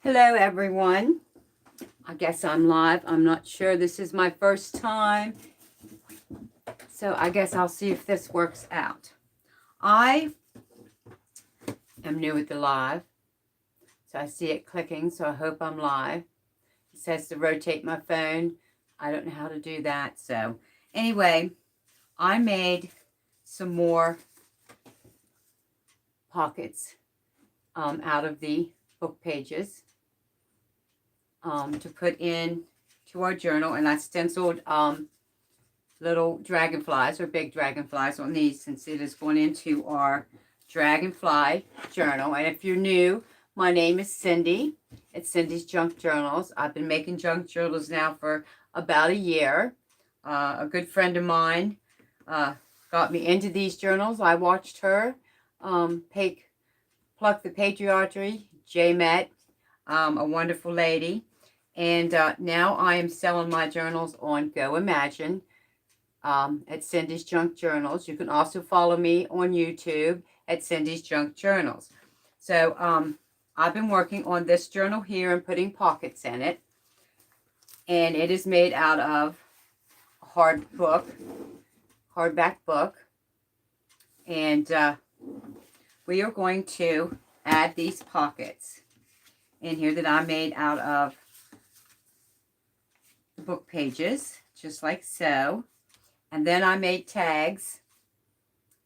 Hello, everyone. I guess I'm live. I'm not sure. This is my first time. So I guess I'll see if this works out. I am new at the live. So I see it clicking. So I hope I'm live. It says to rotate my phone. I don't know how to do that. So anyway, I made some more pockets out of the book pages to put in to our journal. And I stenciled little dragonflies or big dragonflies on these since it is going into our dragonfly journal. And if you're new, my name is Cindy. It's Cindy's Junk Journals. I've been making junk journals now for about a year. A good friend of mine got me into these journals. I watched her pluck the patriarchy. Jay Met, a wonderful lady. And now I am selling my journals on Go Imagine at Cindy's Junk Journals. You can also follow me on YouTube at Cindy's Junk Journals. So I've been working on this journal here and putting pockets in it. And it is made out of a hardback book. And we are going to add these pockets in here that I made out of the book pages, just like so. And then I made tags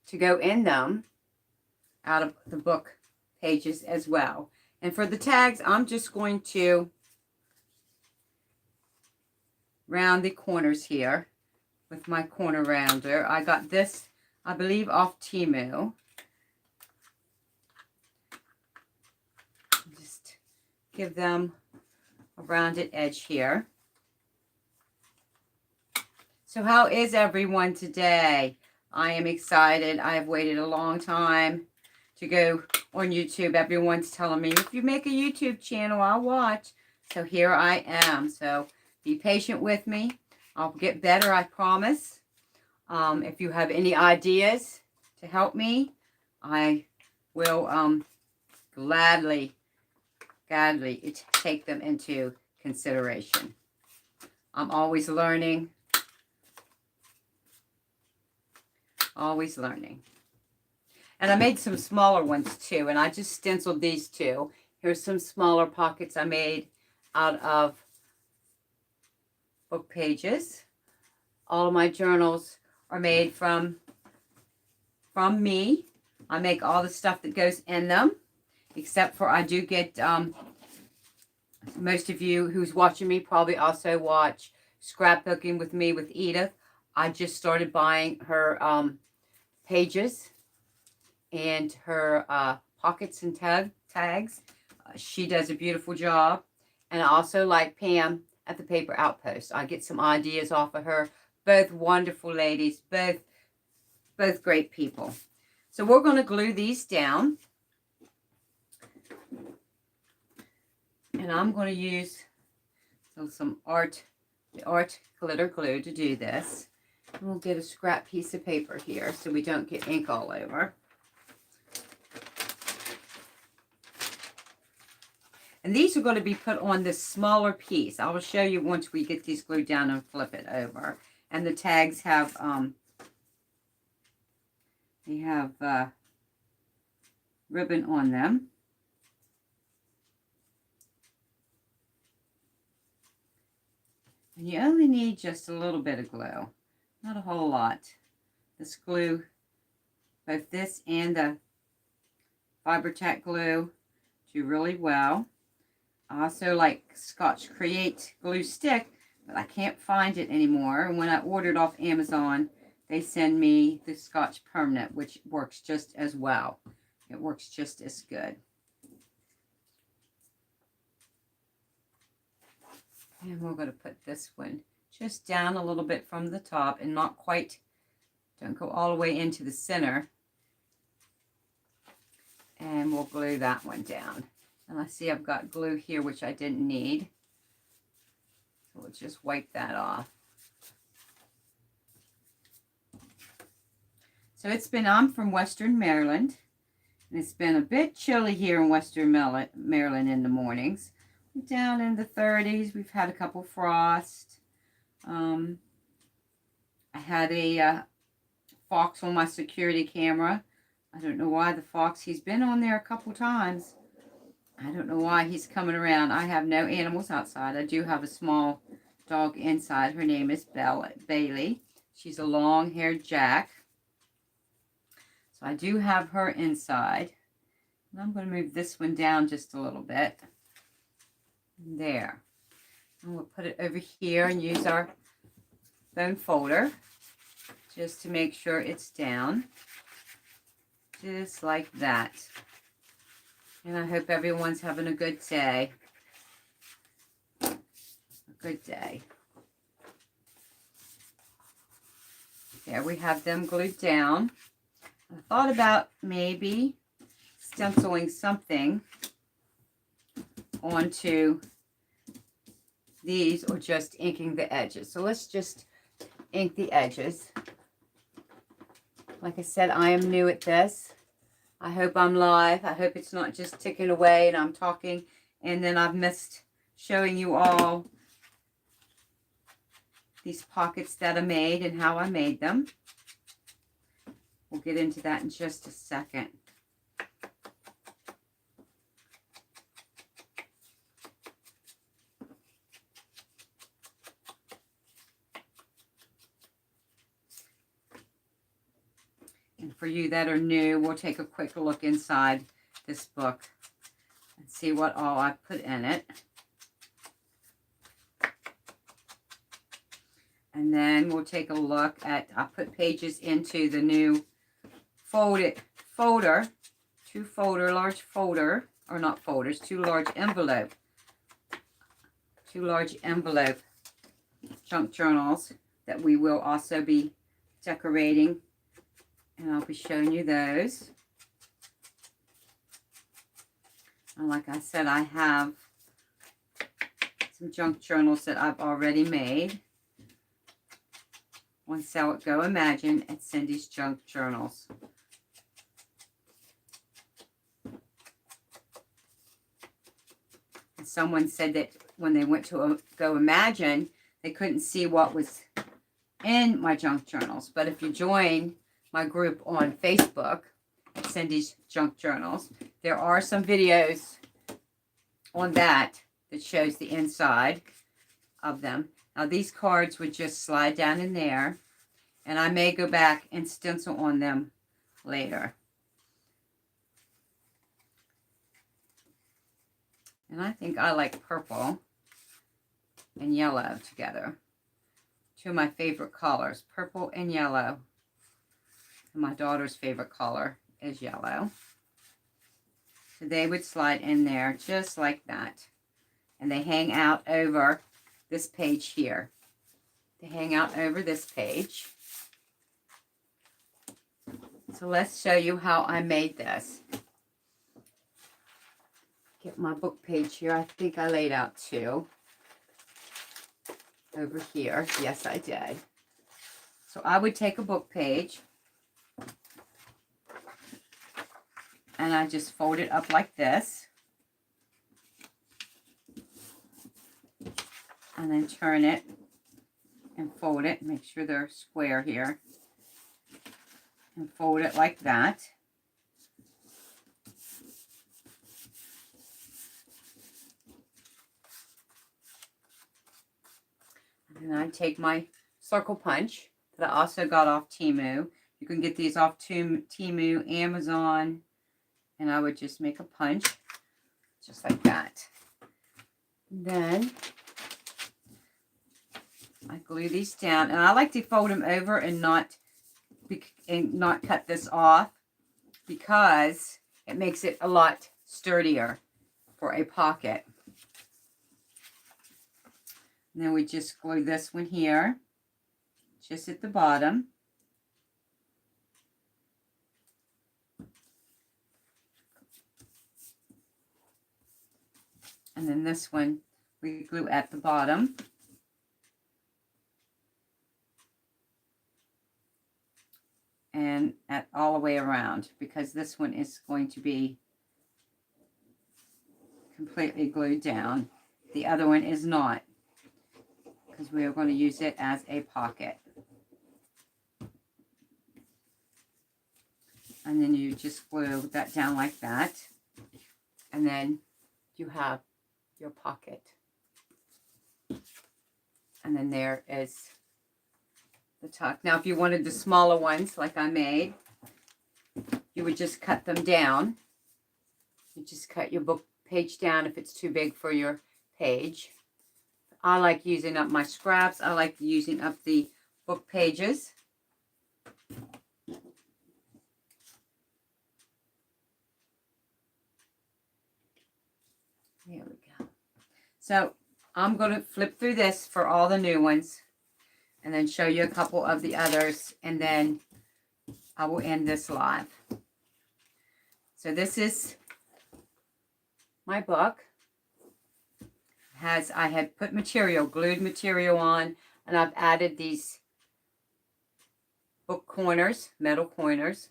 to go in them out of the book pages as well. And for the tags, I'm just going to round the corners here with my corner rounder. I got this, I believe, off Temu. Just give them a rounded edge here. So how is everyone today? I am excited. I have waited a long time to go on YouTube. Everyone's telling me, if you make a YouTube channel, I'll watch. So here I am. So be patient with me. I'll get better, I promise. If you have any ideas to help me, I will gladly take them into consideration. I'm always learning. Always learning. And I made some smaller ones too. And I just stenciled these two. Here's some smaller pockets I made out of book pages. All of my journals are made from me. I make all the stuff that goes in them. Except for I do get, most of you who's watching me probably also watch Scrapbooking with Me with Edith. I just started buying her pages and her pockets and tags. She does a beautiful job. And I also like Pam at the Paper Outpost. I get some ideas off of her. Both wonderful ladies, both great people. So we're going to glue these down. And I'm going to use some art glitter glue to do this. And we'll get a scrap piece of paper here so we don't get ink all over. And these are going to be put on this smaller piece. I will show you once we get these glued down and flip it over. And the tags have, they have ribbon on them. And you only need just a little bit of glue. Not a whole lot. This glue, both this and the Fibertac glue, do really well. I also like Scotch Create glue stick, but I can't find it anymore. And when I ordered off Amazon, they send me the Scotch Permanent, which works just as well. It works just as good. And we're going to put this one just down a little bit from the top and not quite, don't go all the way into the center. And we'll glue that one down. And I see I've got glue here, which I didn't need. So we'll just wipe that off. So I'm from Western Maryland. And it's been a bit chilly here in Western Maryland in the mornings. down in the 30s. We've had a couple frosts. I had a fox on my security camera. I don't know why the fox, he's been on there a couple times. I don't know why he's coming around. I have no animals outside. I do have a small dog inside. Her name is Bailey. She's a long-haired Jack. So I do have her inside. And I'm going to move this one down just a little bit. There. And we'll put it over here and use our bone folder just to make sure it's down. Just like that. And I hope everyone's having a good day. A good day. There we have them glued down. I thought about maybe stenciling something onto these or just inking the edges. So let's just ink the edges. Like I said, I am new at this. I hope I'm live. I hope it's not just ticking away and I'm talking and then I've missed showing you all these pockets that I made and how I made them. We'll get into that in just a second. And for you that are new, we'll take a quick look inside this book and see what all I've put in it. And then we'll take a look at, I put pages into the new folder, large folder, or not folders, two large envelope junk journals that we will also be decorating. And I'll be showing you those. And like I said, I have some junk journals that I've already made on Sell It Go Imagine at Cindy's Junk Journals. And someone said that when they went to Go Imagine, they couldn't see what was in my junk journals. But if you join my group on Facebook, Cindy's Junk Journals, there are some videos on that shows the inside of them. Now these cards would just slide down in there, and I may go back and stencil on them later. And I think I like purple and yellow together. Two of my favorite colors, purple and yellow. And my daughter's favorite color is yellow. So they would slide in there just like that. And they hang out over this page here. They hang out over this page. So let's show you how I made this. Get my book page here. I think I laid out two. Over here. Yes, I did. So I would take a book page. And I just fold it up like this. And then turn it and fold it. Make sure they're square here. And fold it like that. And then I take my circle punch that I also got off Temu. You can get these off Temu, Amazon. And I would just make a punch, just like that. Then I glue these down, and I like to fold them over and not cut this off because it makes it a lot sturdier for a pocket. And then we just glue this one here, just at the bottom. And then this one we glue at the bottom. And all the way around, because this one is going to be completely glued down. The other one is not, because we are going to use it as a pocket. And then you just glue that down like that. And then you have your pocket. And then there is the tuck. Now, if you wanted the smaller ones like I made, you would just cut them down. You just cut your book page down if it's too big for your page. I like using up my scraps. I like using up the book pages. There we go. So I'm going to flip through this for all the new ones and then show you a couple of the others, and then I will end this live. So this is my book. I had put material, glued material on, and I've added these book corners, metal corners.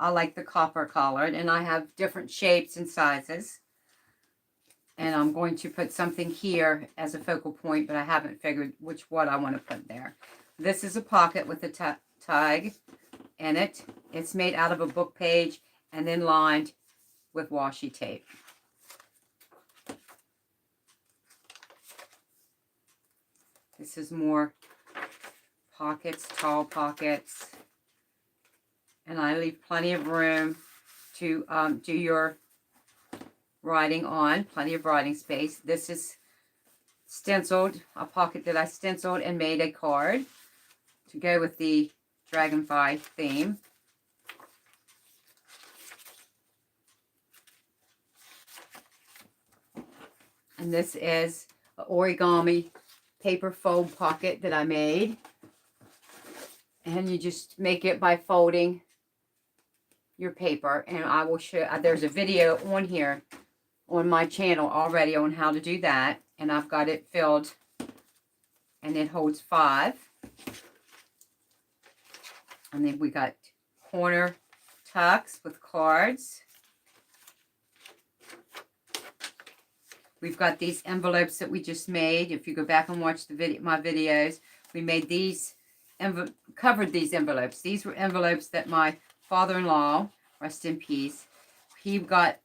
I like the copper colored, and I have different shapes and sizes. And I'm going to put something here as a focal point, but I haven't figured what I want to put there. This is a pocket with a tag in it. It's made out of a book page and then lined with washi tape. This is more pockets, tall pockets. And I leave plenty of room to do your writing on, plenty of writing space. This is stenciled, a pocket that I stenciled and made a card to go with the dragonfly theme. And this is an origami paper fold pocket that I made. And you just make it by folding your paper. And I will show, there's a video on here on my channel already on how to do that. And I've got it filled, and it holds 5. And then we got corner tucks with cards. We've got these envelopes that we just made. If you go back and watch the my videos, we made these, covered these envelopes. These were envelopes that my father-in-law, rest in peace, he got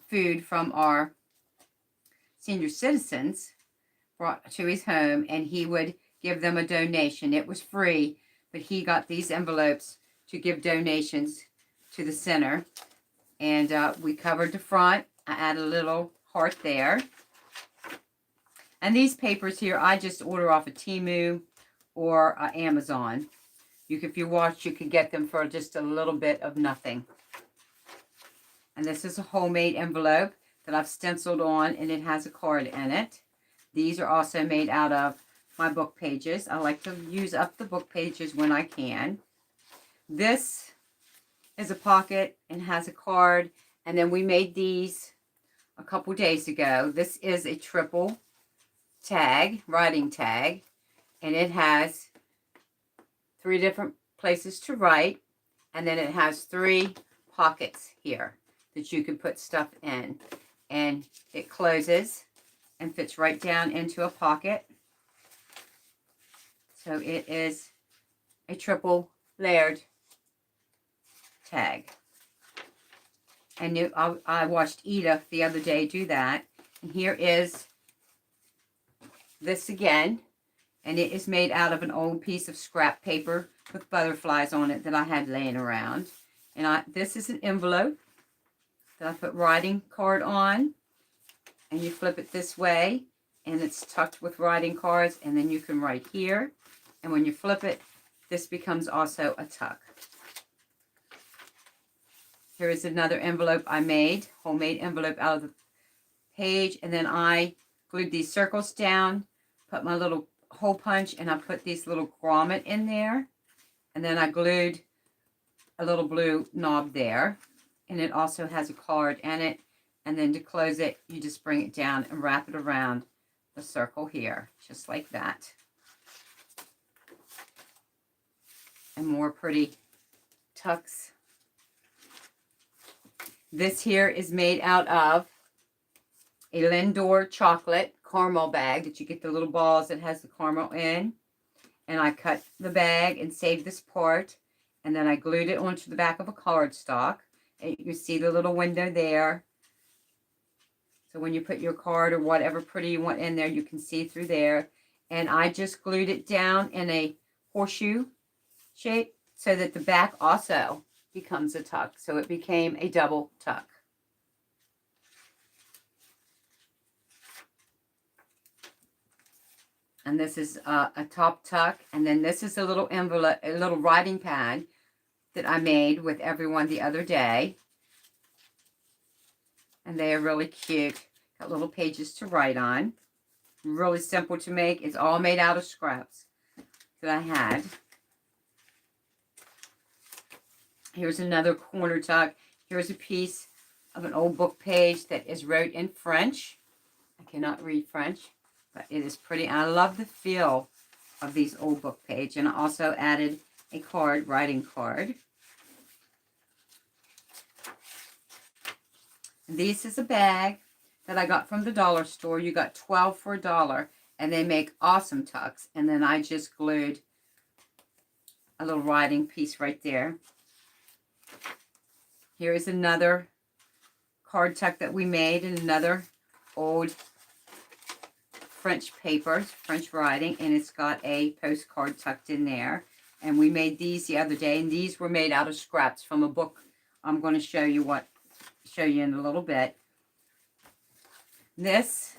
food from our senior citizens, brought to his home, and he would give them a donation. It was free, but he got these envelopes to give donations to the center. And we covered the front. I added a little heart there. And these papers here, I just order off of Temu or Amazon. If you watch, you can get them for just a little bit of nothing. And this is a homemade envelope that I've stenciled on, and it has a card in it. These are also made out of my book pages. I like to use up the book pages when I can. This is a pocket and has a card, and then we made these a couple days ago. This is a triple tag, writing tag, and it has 3 different places to write, and then it has 3 pockets here that you can put stuff in, and it closes and fits right down into a pocket. So it is a triple layered tag. And I watched Edith the other day do that. And here is this again. And it is made out of an old piece of scrap paper with butterflies on it that I had laying around. And this is an envelope that I put writing card on. And you flip it this way, and it's tucked with writing cards. And then you can write here. And when you flip it, this becomes also a tuck. Here is another envelope I made, homemade envelope out of the page. And then I glued these circles down, put my little hole punch, and I put these little grommet in there. And then I glued a little blue knob there. And it also has a card in it. And then to close it, you just bring it down and wrap it around the circle here, just like that. And more pretty tucks. This here is made out of a Lindor chocolate caramel bag that you get the little balls that has the caramel in. And I cut the bag and saved this part. And then I glued it onto the back of a cardstock. And you can see the little window there. So when you put your card or whatever pretty you want in there, you can see through there. And I just glued it down in a horseshoe shape so that the back also becomes a tuck. So it became a double tuck. And this is a top tuck. And then this is a little envelope, a little writing pad that I made with everyone the other day. And they are really cute. Got little pages to write on. Really simple to make. It's all made out of scraps that I had. Here's another corner tuck. Here's a piece of an old book page that is wrote in French. I cannot read French, but it is pretty. I love the feel of these old book pages. And I also added a card, writing card. And this is a bag that I got from the dollar store. You got 12 for $1, and they make awesome tucks. And then I just glued a little writing piece right there. Here is another card tuck that we made in another old French paper, French writing, and it's got a postcard tucked in there. And we made these the other day, and these were made out of scraps from a book. I'm going to show you in a little bit. This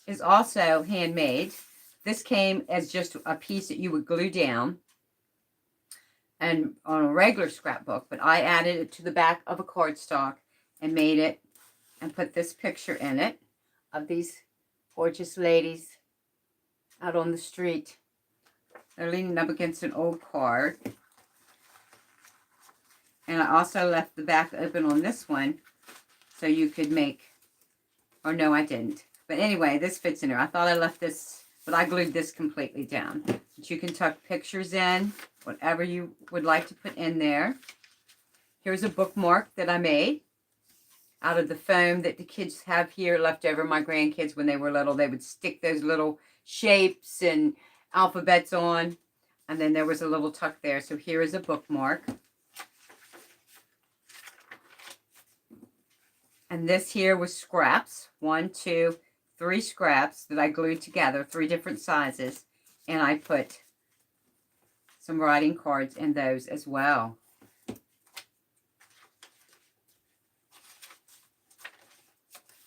is also handmade. This came as just a piece that you would glue down and on a regular scrapbook, but I added it to the back of a cardstock and made it and put this picture in it of these gorgeous ladies out on the street. They're leaning up against an old car. And I also left the back open on this one so you could make, or no, I didn't. But anyway, this fits in there. I thought I left this, but I glued this completely down. But you can tuck pictures in, whatever you would like to put in there. Here's a bookmark that I made out of the foam that the kids have here left over. My grandkids, when they were little, they would stick those little shapes and alphabets on. And then there was a little tuck there. So here is a bookmark. And this here was scraps. 1, 2, 3 scraps that I glued together, 3 different sizes. And I put some writing cards in those as well.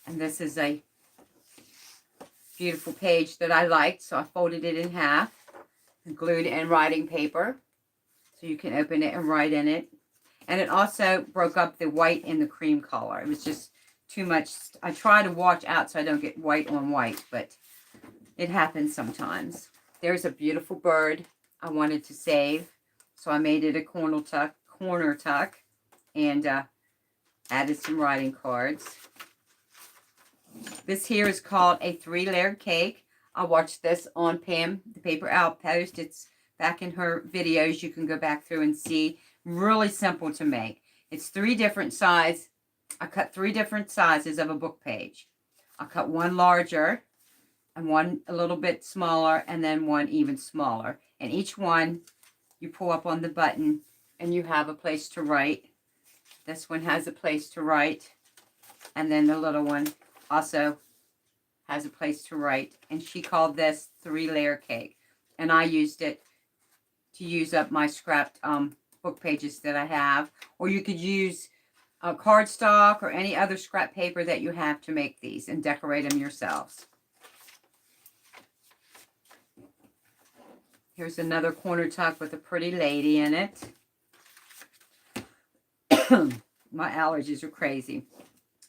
And this is a beautiful page that I liked, so I folded it in half and glued it in writing paper so you can open it and write in it. And it also broke up the white and the cream color. It was just too much. I try to watch out so I don't get white on white, but it happens sometimes. There's a beautiful bird I wanted to save, so I made it a corner tuck, and added some writing cards. This here is called a 3-layered cake. I watched this on Pam, the Paper Outpost. It's back in her videos. You can go back through and see. Really simple to make. It's 3 different sizes. I cut 3 different sizes of a book page. I cut one larger and one a little bit smaller and then one even smaller. And each one you pull up on the button and you have a place to write. This one has a place to write. And then the little one also has a place to write. And she called this 3-layer cake. And I used it to use up my scrapped book pages that I have. Or you could use cardstock or any other scrap paper that you have to make these and decorate them yourselves. Here's another corner tuck with a pretty lady in it. My allergies are crazy.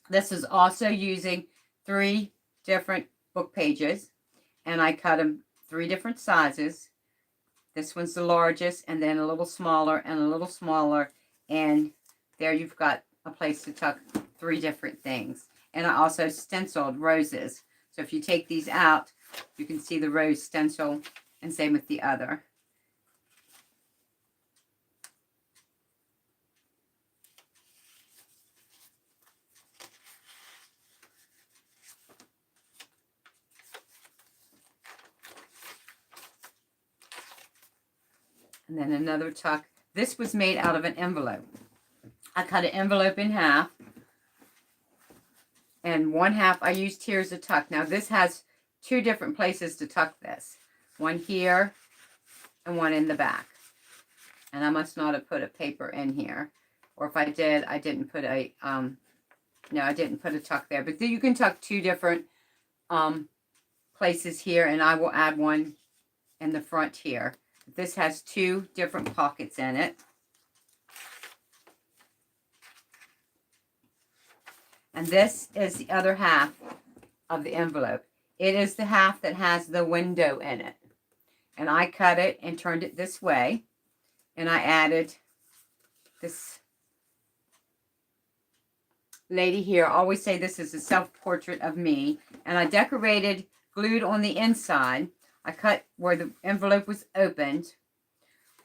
This is also using 3 different book pages, and I cut them 3 different sizes. This one's the largest, and then a little smaller, and a little smaller, and there you've got a place to tuck 3 different things. And I also stenciled roses. So if you take these out, you can see the rose stencil, and same with the other. And then another tuck. This was made out of an envelope. I cut an envelope in half. And one half I used here as a tuck. Now this has two different places to tuck this. One here and one in the back. And I must not have put a paper in here. Or if I did, I didn't put a, no, I didn't put a tuck there. But you can tuck two different places here. And I will add one in the front here. This has two different pockets in it. And this is the other half of the envelope. It is the half that has the window in it. And I cut it and turned it this way. And I added this lady here. I always say this is a self-portrait of me. And I decorated, glued on the inside. I cut where the envelope was opened.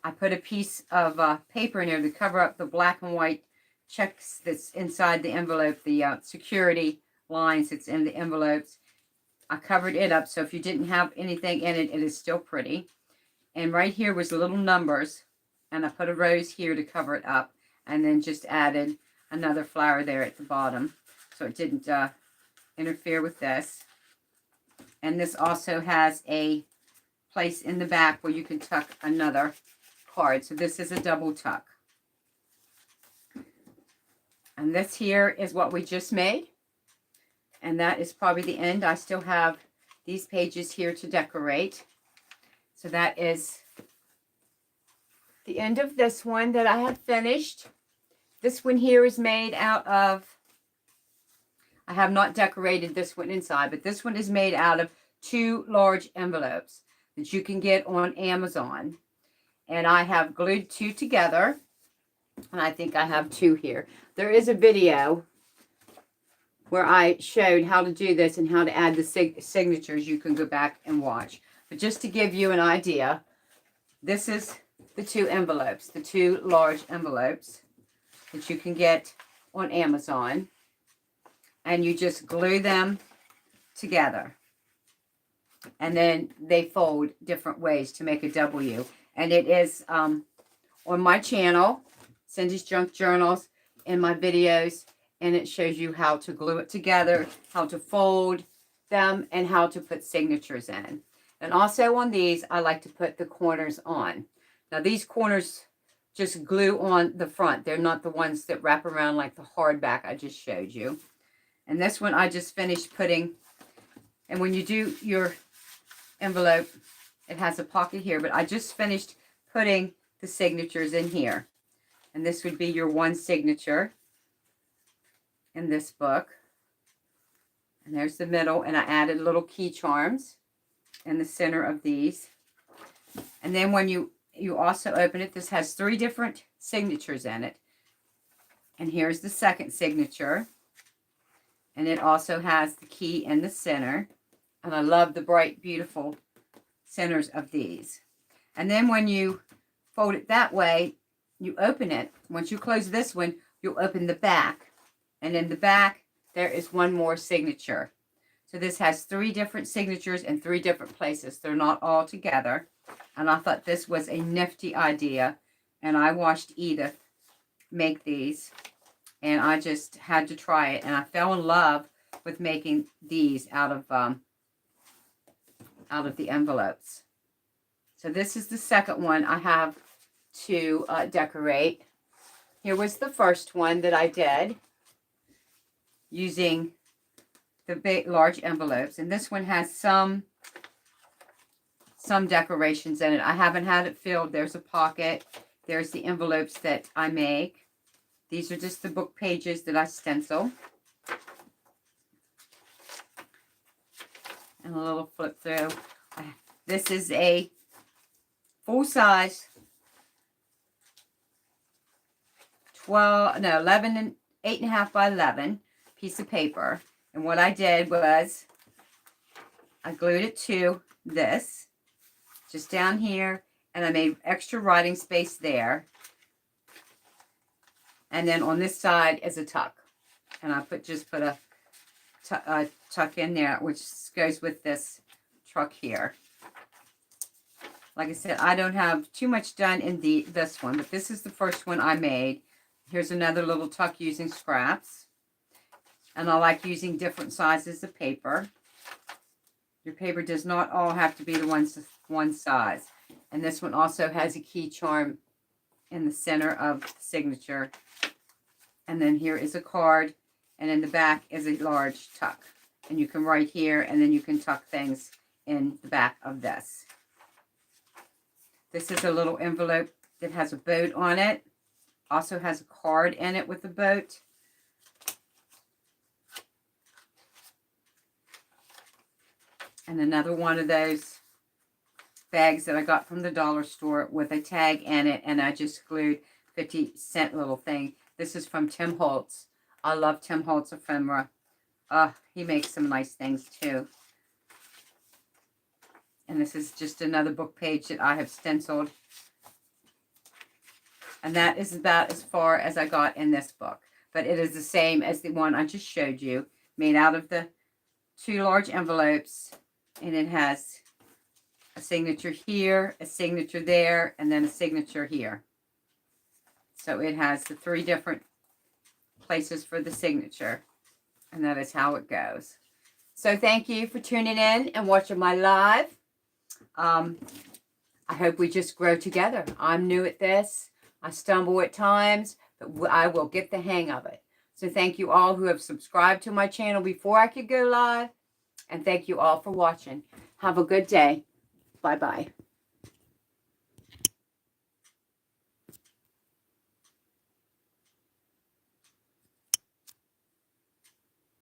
I put a piece of paper in there to cover up the black and white checks that's inside the envelope, the security lines that's in the envelopes. I covered it up, so if you didn't have anything in it, it is still pretty. And right here was the little numbers, and I put a rose here to cover it up, and then just added another flower there at the bottom, so it didn't interfere with this. And this also has a place in the back where you can tuck another card. So this is a double tuck. And this here is what we just made. And that is probably the end. I still have these pages here to decorate. So that is the end of this one that I have finished. This one here is made out of, I have not decorated this one inside, but this one is made out of two large envelopes that you can get on Amazon. And I have glued two together. And I think I have two here. There is a video where I showed how to do this and how to add the signatures. You can go back and watch. But just to give you an idea, this is the two envelopes, the two large envelopes that you can get on Amazon. And you just glue them together. And then they fold different ways to make a W. And it is on my channel, Cindy's Junk Journals, in my videos, and it shows you how to glue it together, how to fold them, and how to put signatures in. And also on these, I like to put the corners on. Now these corners just glue on the front. They're not the ones that wrap around like the hardback I just showed you. And this one I just finished putting, and when you do your envelope, it has a pocket here, but I just finished putting the signatures in here. And this would be your one signature in this book. And there's the middle, and I added little key charms in the center of these. And then when you also open it, this has three different signatures in it. And here's the second signature. And it also has the key in the center. And I love the bright, beautiful centers of these. And then when you fold it that way, you open it. Once you close this one, you'll open the back. And in the back, there is one more signature. So this has three different signatures in three different places. They're not all together. And I thought this was a nifty idea. And I watched Edith make these. And I just had to try it. And I fell in love with making these out of the envelopes. So this is the second one I have to decorate. Here was the first one that I did using the big large envelopes, and this one has some decorations in it. I haven't had it filled. There's a pocket. There's the envelopes that I make. These are just the book pages that I stencil. And a little flip through. This is a full size 11 and 8.5 by 11 piece of paper. And what I did was I glued it to this, just down here, and I made extra writing space there. And then on this side is a tuck. And I just put a tuck in there, which goes with this truck here. Like I said, I don't have too much done in this one, but this is the first one I made. Here's another little tuck using scraps. And I like using different sizes of paper. Your paper does not all have to be the one size. And this one also has a key charm in the center of the signature. And then here is a card. And in the back is a large tuck. And you can write here, and then you can tuck things in the back of this. This is a little envelope that has a boat on it. Also has a card in it with the boat. And another one of those bags that I got from the dollar store with a tag in it, and I just glued 50-cent little thing. This is from Tim Holtz. I love Tim Holtz ephemera. He makes some nice things too. And this is just another book page that I have stenciled. And that is about as far as I got in this book. But it is the same as the one I just showed you, made out of the 2 large envelopes. And it has a signature here, a signature there, and then a signature here. So it has the 3 different places for the signature. And that is how it goes. So thank you for tuning in and watching my live. I hope we just grow together. I'm new at this. I stumble at times, but I will get the hang of it. So thank you all who have subscribed to my channel before I could go live. And thank you all for watching. Have a good day. Bye-bye.